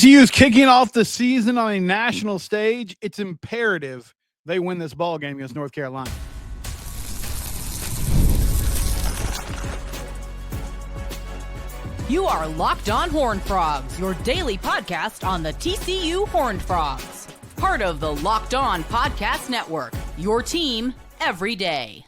TCU is kicking off the season on a national stage. It's imperative they win this ball game against North Carolina. You are Locked On Horned Frogs, your daily podcast on the TCU Horned Frogs. Part of the Locked On Podcast Network, your team every day.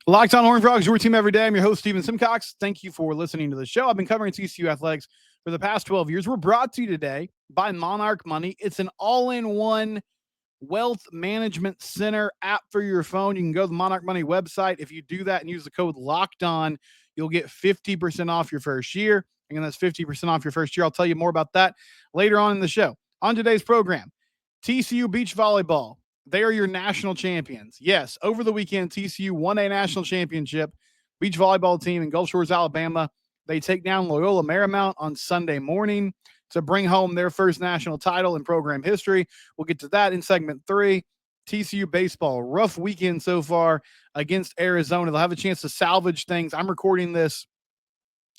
Locked On Horned Frogs, your team every day. I'm your host, Steven Simcox. Thank you for listening to the show. I've been covering TCU athletics for the past 12 years. We're brought to you today by Monarch Money. It's an all-in-one wealth management center app for your phone. You can go to the Monarch Money website. If you do that and use the code LOCKEDON, you'll get 50% off your first year. Again, that's 50% off your first year. I'll tell you more about that later on in the show. On today's program, TCU beach volleyball. They are your national champions. Yes, over the weekend, TCU won a national championship. Beach volleyball team in Gulf Shores, Alabama. They take down Loyola Marymount on Sunday morning to bring home their first national title in program history. We'll get to that in segment 3. TCU baseball, rough weekend so far against Arizona. They'll have a chance to salvage things. I'm recording this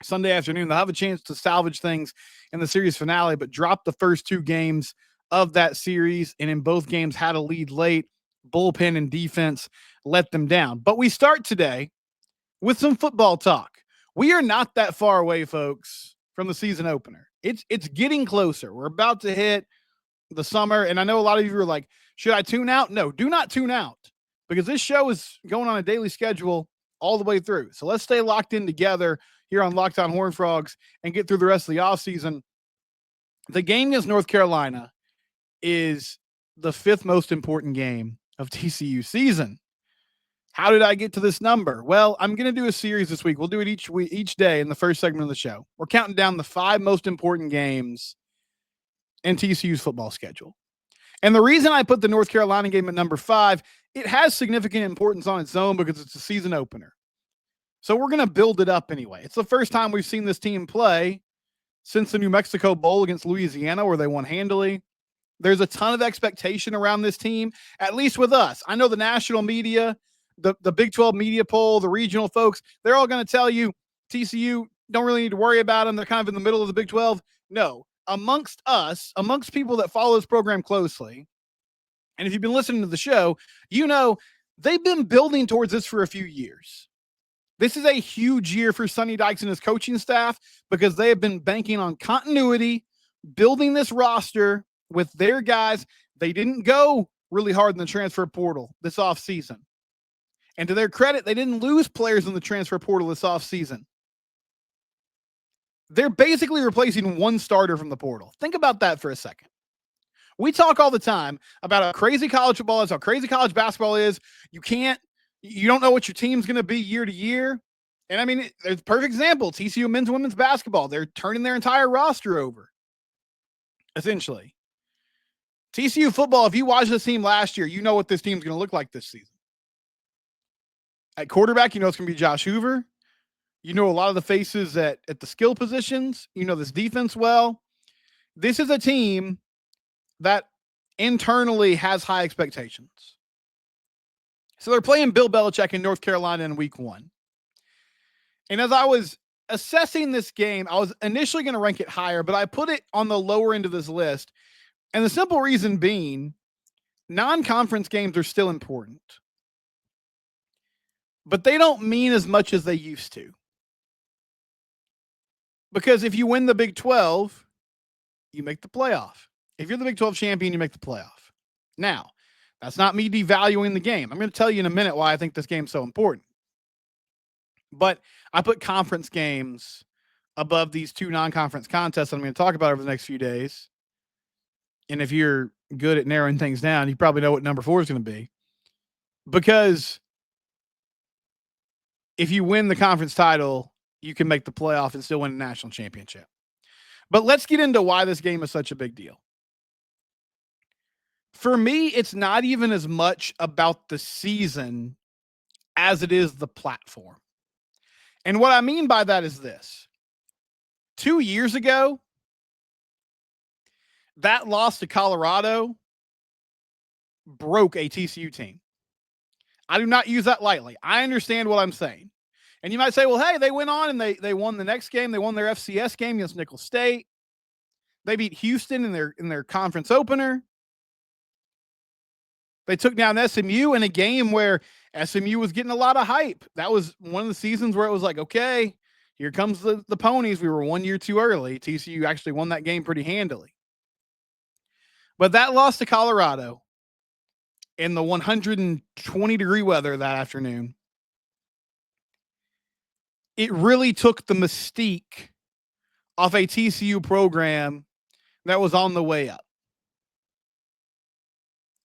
Sunday afternoon. They'll have a chance to salvage things in the series finale, but dropped the first 2 games of that series, and in both games had a lead late. Bullpen and defense let them down. But we start today with some football talk. We are not that far away, folks, from the season opener. It's getting closer. We're about to hit the summer, and I know a lot of you are like, should I tune out? No, do not tune out, because this show is going on a daily schedule all the way through. So let's stay locked in together here on Locked On Horned Frogs and get through the rest of the offseason. The game against North Carolina is the 5th most important game of TCU season. How did I get to this number? Well, I'm going to do a series this week. We'll do it each day in the first segment of the show. We're counting down the 5 most important games in TCU's football schedule. And the reason I put the North Carolina game at number 5, it has significant importance on its own because it's a season opener. So we're going to build it up anyway. It's the first time we've seen this team play since the New Mexico Bowl against Louisiana, where they won handily. There's a ton of expectation around this team, at least with us. I know the national media, the Big 12 media poll, the regional folks, they're all going to tell you TCU don't really need to worry about them. They're kind of in the middle of the Big 12. No, amongst us, amongst people that follow this program closely, and if you've been listening to the show, you know they've been building towards this for a few years. This is a huge year for Sonny Dykes and his coaching staff because they have been banking on continuity, building this roster with their guys. They didn't go really hard in the transfer portal this offseason. And to their credit, they didn't lose players in the transfer portal this offseason. They're basically replacing one starter from the portal. Think about that for a second. We talk all the time about how crazy college football is, how crazy college basketball is. You don't know what your team's going to be year to year. And I mean, it's a perfect example. TCU men's and women's basketball. They're turning their entire roster over, essentially. TCU football, if you watched this team last year, you know what this team's going to look like this season. At quarterback, you know it's going to be Josh Hoover. You know a lot of the faces at the skill positions. You know this defense well. This is a team that internally has high expectations. So they're playing Bill Belichick in North Carolina in week 1. And as I was assessing this game, I was initially going to rank it higher, but I put it on the lower end of this list. And the simple reason being, non-conference games are still important. But they don't mean as much as they used to. Because if you win the Big 12, you make the playoff. If you're the Big 12 champion, you make the playoff. Now, that's not me devaluing the game. I'm going to tell you in a minute why I think this game's so important. But I put conference games above these 2 non-conference contests I'm going to talk about over the next few days. And if you're good at narrowing things down, you probably know what number 4 is going to be. Because if you win the conference title, you can make the playoff and still win a national championship. But let's get into why this game is such a big deal. For me, it's not even as much about the season as it is the platform. And what I mean by that is this. 2 years ago, that loss to Colorado broke a TCU team. I do not use that lightly. I understand what I'm saying. And you might say, well, hey, they went on and they won the next game. They won their FCS game against Nicholls State. They beat Houston in their conference opener. They took down SMU in a game where SMU was getting a lot of hype. That was one of the seasons where it was like, okay, here comes the ponies. We were 1 year too early. TCU actually won that game pretty handily. But that loss to Colorado in the 120-degree weather that afternoon, it really took the mystique off a TCU program that was on the way up.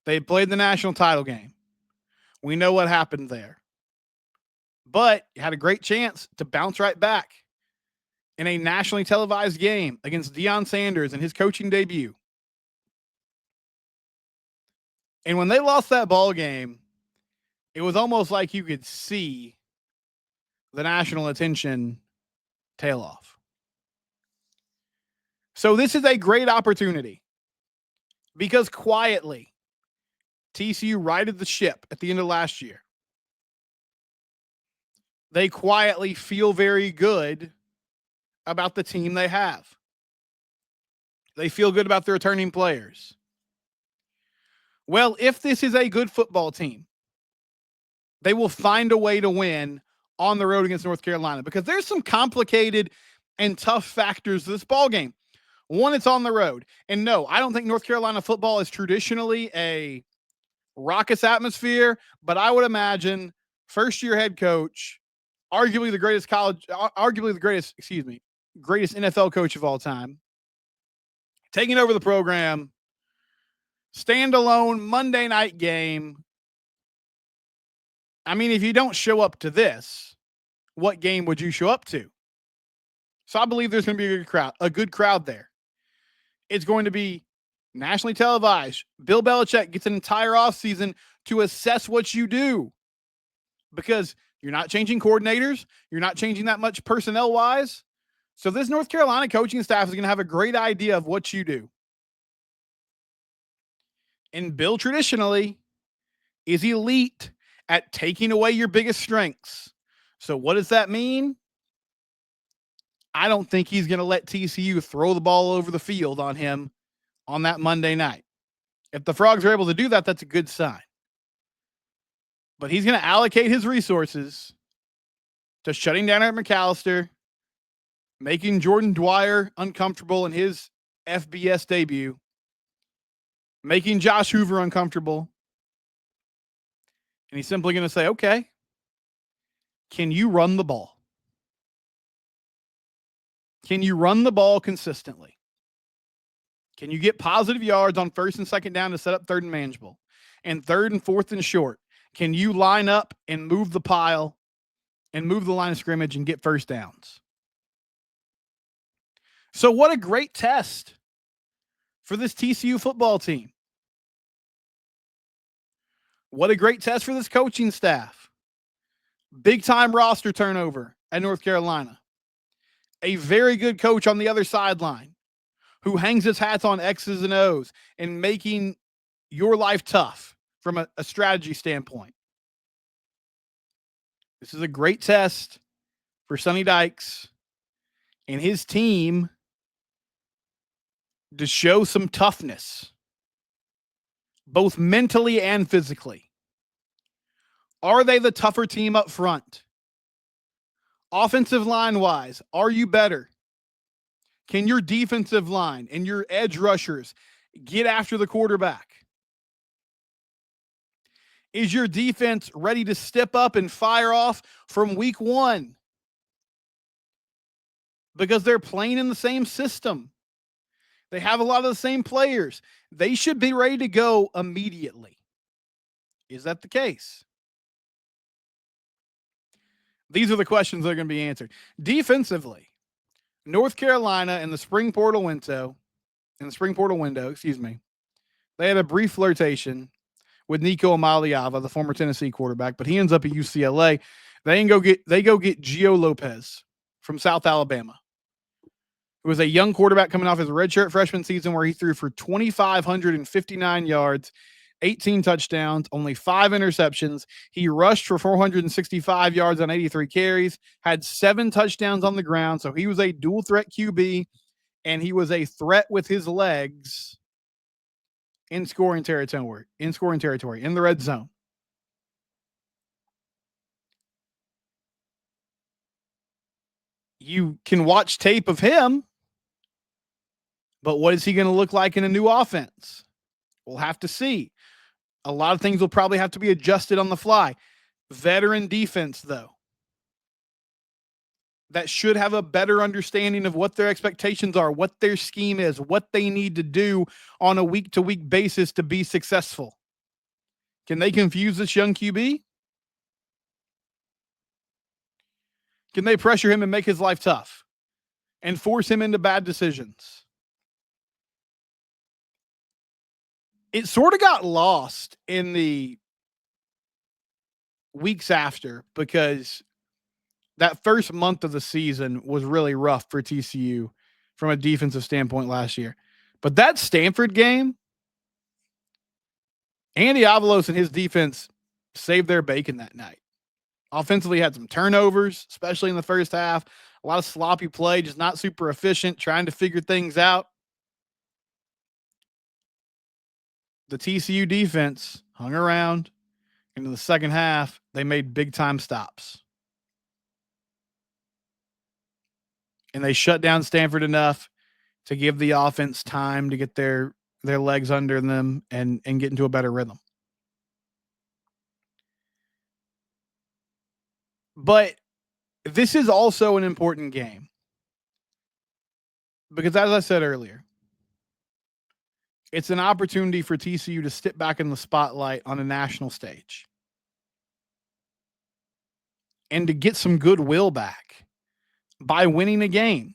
They played the national title game. We know what happened there. But you had a great chance to bounce right back in a nationally televised game against Deion Sanders in his coaching debut. And when they lost that ball game, it was almost like you could see the national attention tail off. So this is a great opportunity because quietly, TCU righted the ship at the end of last year. They quietly feel very good about the team they have. They feel good about the returning players. Well, if this is a good football team, they will find a way to win on the road against North Carolina because there's some complicated and tough factors to this ball game. One, it's on the road. And no, I don't think North Carolina football is traditionally a raucous atmosphere, but I would imagine first-year head coach, arguably the greatest greatest NFL coach of all time, taking over the program, standalone Monday night game. I mean, if you don't show up to this, what game would you show up to? So I believe there's going to be a good crowd there. It's going to be nationally televised. Bill Belichick gets an entire offseason to assess what you do because you're not changing coordinators. You're not changing that much personnel-wise. So this North Carolina coaching staff is going to have a great idea of what you do. And Bill traditionally is elite at taking away your biggest strengths. So what does that mean? I don't think he's going to let TCU throw the ball over the field on him on that Monday night. If the Frogs are able to do that, that's a good sign. But he's going to allocate his resources to shutting down Eric McAllister, making Jordan Dwyer uncomfortable in his FBS debut, making Josh Hoover uncomfortable. And he's simply going to say, okay, can you run the ball? Can you run the ball consistently? Can you get positive yards on first and second down to set up third and manageable? And third and fourth and short, can you line up and move the pile and move the line of scrimmage and get first downs? So what a great test for this TCU football team. What a great test for this coaching staff. Big time roster turnover at North Carolina. A very good coach on the other sideline who hangs his hats on X's and O's and making your life tough from a strategy standpoint. This is a great test for Sonny Dykes and his team to show some toughness, both mentally and physically. Are they the tougher team up front? Offensive line wise, are you better? Can your defensive line and your edge rushers get after the quarterback? Is your defense ready to step up and fire off from week one? Because they're playing in the same system. They have a lot of the same players. They should be ready to go immediately. Is that the case? These are the questions that are going to be answered. Defensively, North Carolina in the spring portal window, they had a brief flirtation with Nico Amaliava, the former Tennessee quarterback, but he ends up at UCLA. They go get Gio Lopez from South Alabama. It was a young quarterback coming off his redshirt freshman season where he threw for 2,559 yards, 18 touchdowns, only 5 interceptions. He rushed for 465 yards on 83 carries, had 7 touchdowns on the ground. So he was a dual threat QB and he was a threat with his legs in scoring territory, in the red zone. You can watch tape of him, but what is he going to look like in a new offense? We'll have to see. A lot of things will probably have to be adjusted on the fly. Veteran defense, though, that should have a better understanding of what their expectations are, what their scheme is, what they need to do on a week-to-week basis to be successful. Can they confuse this young QB? Can they pressure him and make his life tough and force him into bad decisions? It sort of got lost in the weeks after because that first month of the season was really rough for TCU from a defensive standpoint last year. But that Stanford game, Andy Avalos and his defense saved their bacon that night. Offensively had some turnovers, especially in the first half. A lot of sloppy play, just not super efficient, trying to figure things out. The TCU defense hung around. Into the second half, they made big-time stops. And they shut down Stanford enough to give the offense time to get their legs under them and get into a better rhythm. But this is also an important game. Because as I said earlier, it's an opportunity for TCU to step back in the spotlight on a national stage and to get some goodwill back by winning a game.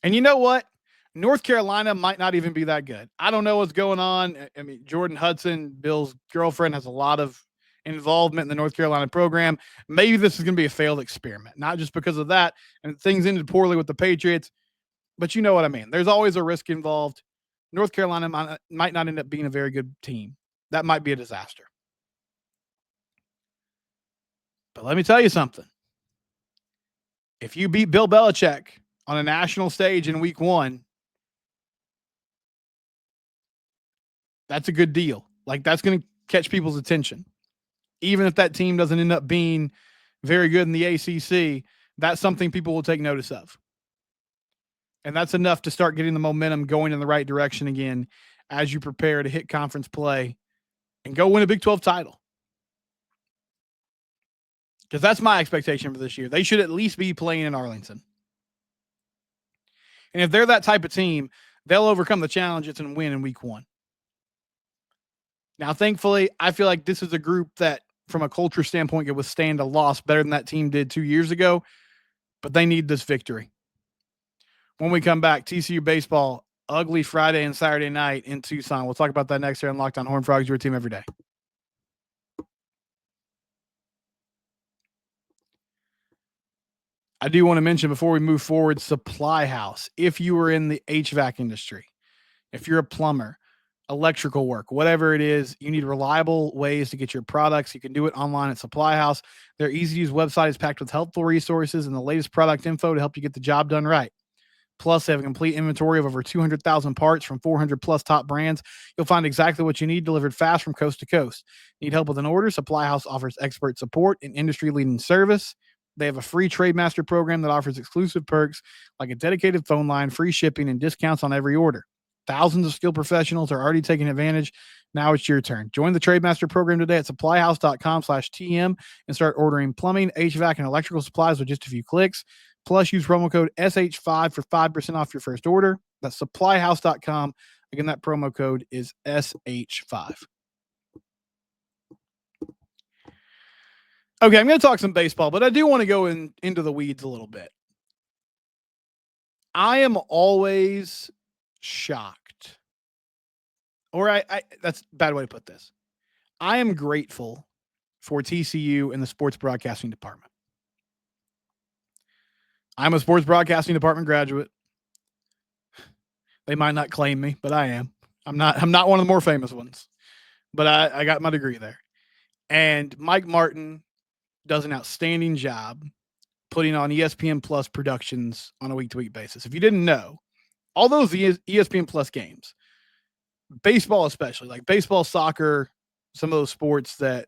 And you know what? North Carolina might not even be that good. I don't know what's going on. I mean, Jordan Hudson, Bill's girlfriend, has a lot of involvement in the North Carolina program. Maybe this is going to be a failed experiment, not just because of that. And things ended poorly with the Patriots, but you know what I mean. There's always a risk involved. North Carolina might not end up being a very good team. That might be a disaster. But let me tell you something. If you beat Bill Belichick on a national stage in week 1, that's a good deal. Like, that's going to catch people's attention. Even if that team doesn't end up being very good in the ACC, that's something people will take notice of. And that's enough to start getting the momentum going in the right direction again as you prepare to hit conference play and go win a Big 12 title. Because that's my expectation for this year. They should at least be playing in Arlington. And if they're that type of team, they'll overcome the challenges and win in week 1. Now, thankfully, I feel like this is a group that, from a culture standpoint, can withstand a loss better than that team did 2 years ago. But they need this victory. When we come back, TCU baseball, ugly Friday and Saturday night in Tucson. We'll talk about that next here on Locked On Horned Frogs, your team every day. I do want to mention before we move forward, Supply House. If you are in the HVAC industry, if you're a plumber, electrical work, whatever it is, you need reliable ways to get your products. You can do it online at Supply House. Their easy-to-use website is packed with helpful resources and the latest product info to help you get the job done right. Plus, they have a complete inventory of over 200,000 parts from 400-plus top brands. You'll find exactly what you need delivered fast from coast to coast. Need help with an order? Supply House offers expert support and industry-leading service. They have a free Trademaster program that offers exclusive perks like a dedicated phone line, free shipping, and discounts on every order. Thousands of skilled professionals are already taking advantage. Now it's your turn. Join the Trademaster program today at supplyhouse.com/TM and start ordering plumbing, HVAC, and electrical supplies with just a few clicks. Plus, use promo code SH5 for 5% off your first order. That's supplyhouse.com. Again, that promo code is SH5. Okay, I'm going to talk some baseball, but I do want to go into the weeds a little bit. I am always shocked, or I that's a bad way to put this. I am grateful for TCU and the sports broadcasting department. I'm a sports broadcasting department graduate. They might not claim me, but I am. I'm not one of the more famous ones, but I got my degree there. And Mike Martin does an outstanding job putting on ESPN Plus productions on a week-to-week basis. If you didn't know, all those ESPN Plus games, baseball especially, like baseball, soccer, some of those sports that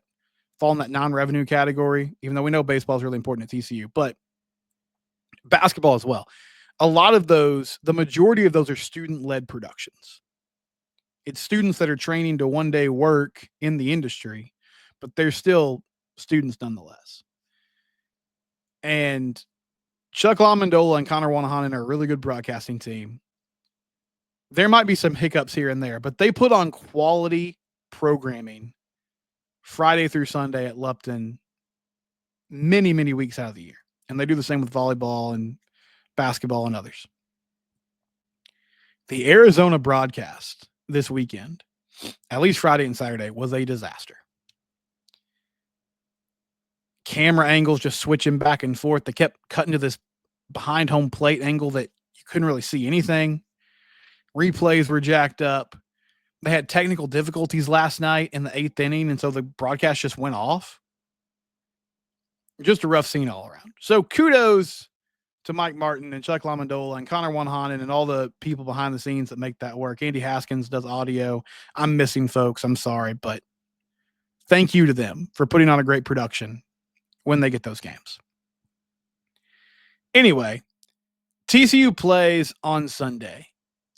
fall in that non-revenue category, even though we know baseball is really important at TCU, but basketball as well. A lot of those, the majority of those are student-led productions. It's students that are training to one day work in the industry, but they're still students nonetheless. And Chuck LaMondola and Connor Wanahanen are a really good broadcasting team. There might be some hiccups here and there, but they put on quality programming Friday through Sunday at Lupton many, many weeks out of the year. And they do the same with volleyball and basketball and others. The Arizona broadcast this weekend, at least Friday and Saturday, was a disaster. Camera angles just switching back and forth. They kept cutting to this behind home plate angle that you couldn't really see anything. Replays were jacked up. They had technical difficulties last night in the 8th inning, and so the broadcast just went off. Just a rough scene all around. So kudos to Mike Martin and Chuck LaMondola and Connor Wanahanen and all the people behind the scenes that make that work. Andy Haskins does audio. I'm missing folks. I'm sorry, but thank you to them for putting on a great production when they get those games. Anyway, TCU plays on Sunday.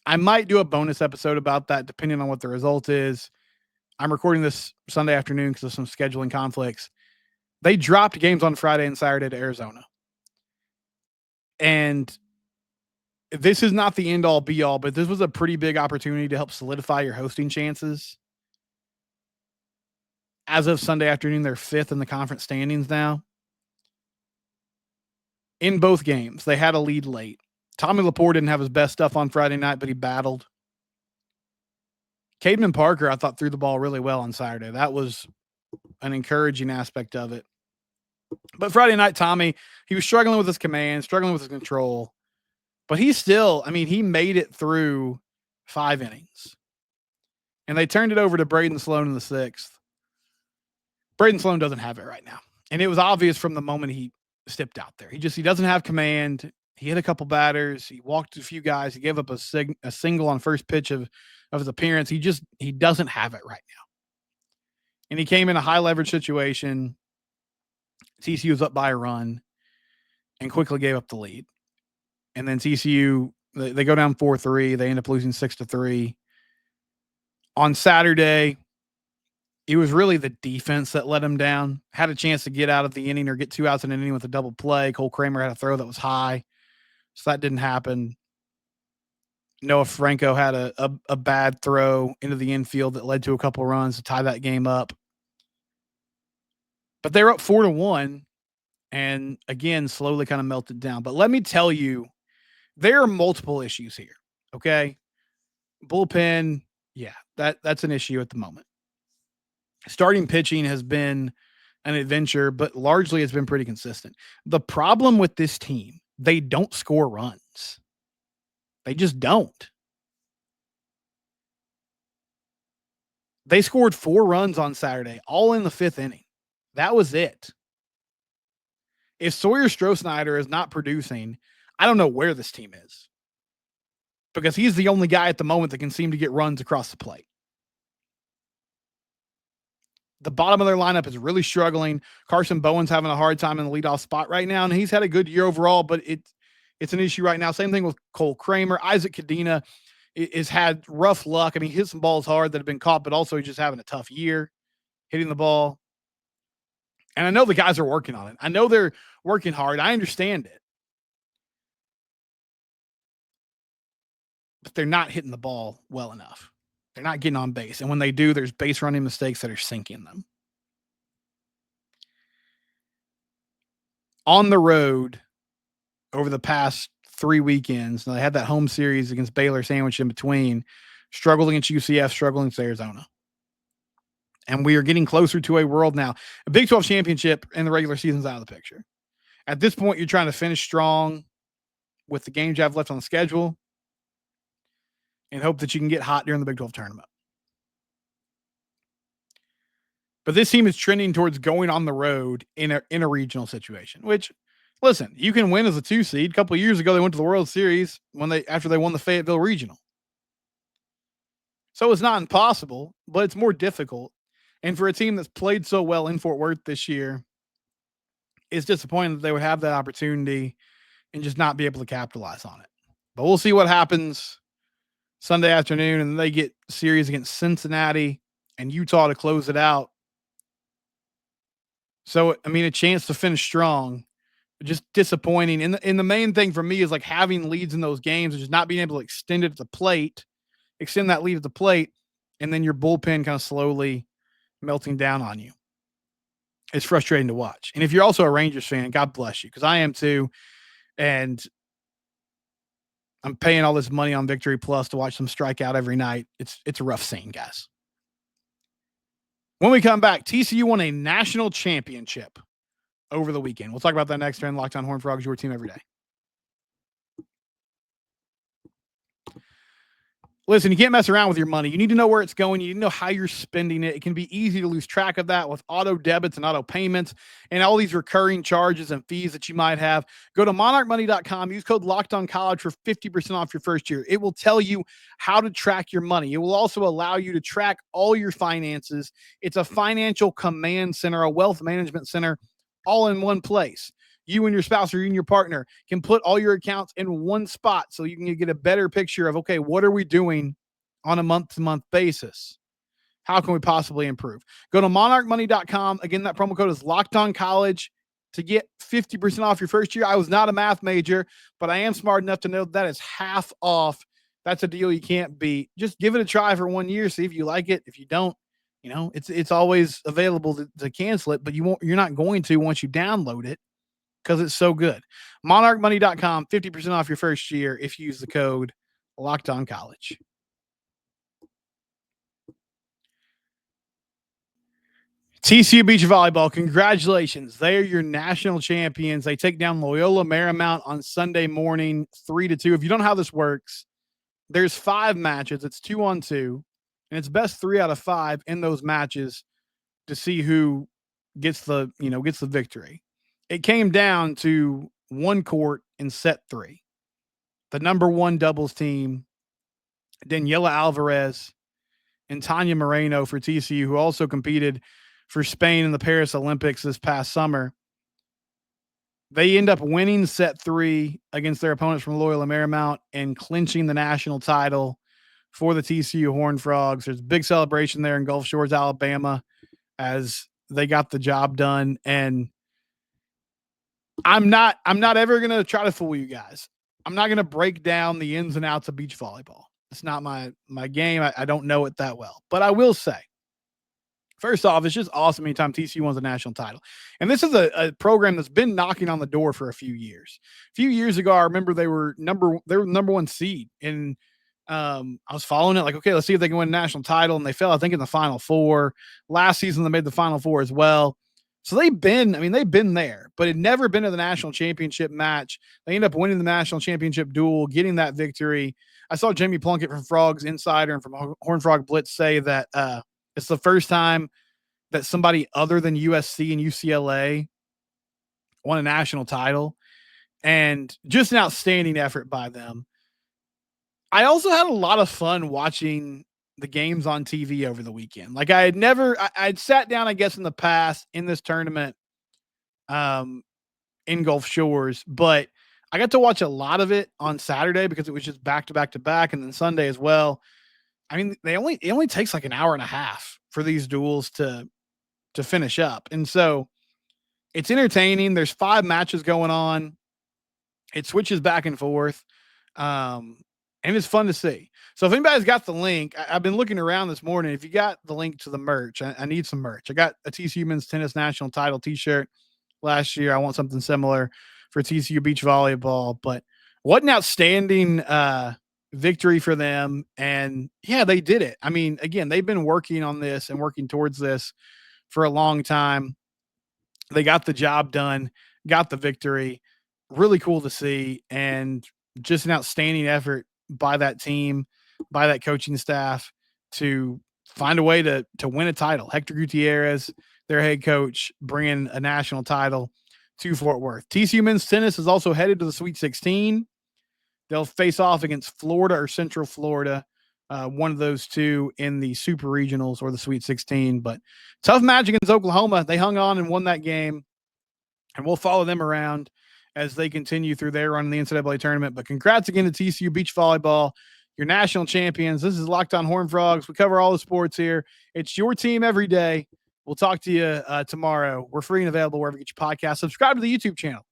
I might do a bonus episode about that depending on what the result is. I'm recording this Sunday afternoon because of some scheduling conflicts. They dropped games on Friday and Saturday to Arizona. And this is not the end all be all, but this was a pretty big opportunity to help solidify your hosting chances. As of Sunday afternoon, they're 5th in the conference standings now. In both games, they had a lead late. Tommy Laporte didn't have his best stuff on Friday night, but he battled. Cademan Parker, I thought, threw the ball really well on Saturday. That was an encouraging aspect of it. But Friday night, Tommy, he was struggling with his command, struggling with his control. But he still, he made it through 5 innings. And they turned it over to Braden Sloan in the 6th. Braden Sloan doesn't have it right now. And it was obvious from the moment he stepped out there. He doesn't have command. He hit a couple batters. He walked a few guys. He gave up a single on first pitch of his appearance. He doesn't have it right now. And he came in a high leverage situation. TCU was up by a run and quickly gave up the lead. And then TCU, they go down 4-3. They end up losing 6-3. On Saturday, it was really the defense that let him down. Had a chance to get out of the inning or get 2 outs in an inning with a double play. Cole Kramer had a throw that was high, so that didn't happen. Noah Franco had a bad throw into the infield that led to a couple runs to tie that game up. But they were up 4-1, and again, slowly kind of melted down. But let me tell you, there are multiple issues here, okay? Bullpen, yeah, that's an issue at the moment. Starting pitching has been an adventure, but largely it's been pretty consistent. The problem with this team, they don't score runs. They just don't. They scored 4 runs on Saturday, all in the 5th inning. That was it. If Sawyer Stroh-Snyder is not producing, I don't know where this team is. Because he's the only guy at the moment that can seem to get runs across the plate. The bottom of their lineup is really struggling. Carson Bowen's having a hard time in the leadoff spot right now, and he's had a good year overall, but it's an issue right now. Same thing with Cole Kramer. Isaac Cadena has had rough luck. He hit some balls hard that have been caught, but also he's just having a tough year hitting the ball. And I know the guys are working on it. I know they're working hard. I understand it. But they're not hitting the ball well enough. They're not getting on base. And when they do, there's base running mistakes that are sinking them. On the road over the past 3 weekends, now they had that home series against Baylor sandwiched in between, struggled against UCF, struggling against Arizona. And we are getting closer to a world now. A Big 12 championship in the regular season's out of the picture. At this point, you're trying to finish strong with the games you have left on the schedule and hope that you can get hot during the Big 12 tournament. But this team is trending towards going on the road in a regional situation, which, Listen, you can win as a 2 seed. A couple of years ago, they went to the World Series after they won the Fayetteville Regional. So it's not impossible, but it's more difficult. And for a team that's played so well in Fort Worth this year, it's disappointing that they would have that opportunity and just not be able to capitalize on it. But we'll see what happens Sunday afternoon, and they get series against Cincinnati and Utah to close it out. So, I mean, a chance to finish strong, just disappointing. And the main thing for me is like having leads in those games and just not being able to extend it at the plate, extend that lead at the plate, and then your bullpen kind of slowly melting down on you. It's frustrating to watch. And if you're also a Rangers fan, God bless you, because I am too. And I'm paying all this money on Victory Plus to watch them strike out every night. It's a rough scene, guys. When we come back, TCU won a national championship over the weekend. We'll talk about that next turn. Locked on Horned Frogs, your team every day. Listen, you can't mess around with your money. You need to know where it's going. You need to know how you're spending it. It can be easy to lose track of that with auto debits and auto payments and all these recurring charges and fees that you might have. Go to monarchmoney.com. Use code LOCKEDONCollege for 50% off your first year. It will tell you how to track your money. It will also allow you to track all your finances. It's a financial command center, a wealth management center, all in one place. You and your spouse or you and your partner can put all your accounts in one spot so you can get a better picture of, okay, what are we doing on a month-to-month basis? How can we possibly improve? Go to monarchmoney.com. Again, that promo code is LOCKEDONCollege to get 50% off your first year. I was not a math major, but I am smart enough to know that is half off. That's a deal you can't beat. Just give it a try for 1 year. See if you like it. If you don't, it's always available to cancel it, but you're not going to once you download it, because it's so good. Monarchmoney.com, 50% off your first year if you use the code LOCKEDONCollege. TCU Beach Volleyball, congratulations. They are your national champions. They take down Loyola Marymount on Sunday morning, 3-2. If you don't know how this works, there's 5 matches. It's 2-on-2, and it's best 3 out of 5 in those matches to see who gets the victory. It came down to one court in set 3. The number 1 doubles team, Daniela Alvarez and Tanya Moreno for TCU, who also competed for Spain in the Paris Olympics this past summer. They end up winning set 3 against their opponents from Loyola Marymount and clinching the national title for the TCU Horned Frogs. There's a big celebration there in Gulf Shores, Alabama, as they got the job done. And I'm not ever going to try to fool you guys. I'm not going to break down the ins and outs of beach volleyball. It's not my game. I don't know it that well. But I will say, first off, it's just awesome anytime TCU wins a national title. And this is a program that's been knocking on the door for a few years. A few years ago, I remember they were number 1 seed. And I was following it like, okay, let's see if they can win a national title. And they fell, I think, in the Final Four. Last season, they made the Final Four as well. So they've been there, but it never been to the national championship match. They end up winning the national championship duel, getting that victory. I saw Jamie Plunkett from Frogs Insider and from Horned Frog Blitz say that it's the first time that somebody other than USC and UCLA won a national title, and just an outstanding effort by them. I also had a lot of fun watching the games on TV over the weekend. Like I'd sat down, I guess, in the past in this tournament in Gulf Shores, but I got to watch a lot of it on Saturday because it was just back to back to back, and then Sunday as well. I mean, it only takes like an hour and a half for these duels to finish up. And so it's entertaining. There's 5 matches going on. It switches back and forth. And it's fun to see. So if anybody's got the link, I've been looking around this morning. If you got the link to the merch, I need some merch. I got a TCU men's tennis national title t-shirt last year. I want something similar for TCU beach volleyball, but what an outstanding victory for them. And yeah, they did it. I mean, again, they've been working on this and working towards this for a long time. They got the job done, got the victory. Really cool to see, and just an outstanding effort by that team, by that coaching staff to find a way to win a title. Hector Gutierrez, their head coach, bringing a national title to Fort Worth. TCU men's tennis is also headed to the Sweet 16. They'll face off against Florida or Central Florida, one of those two in the Super Regionals or the Sweet 16. But tough match against Oklahoma. They hung on and won that game, and we'll follow them around as they continue through their run in the NCAA tournament. But congrats again to TCU Beach Volleyball, your national champions. This is Locked On Horned Frogs. We cover all the sports here. It's your team every day. We'll talk to you tomorrow. We're free and available wherever you get your podcast. Subscribe to the YouTube channel.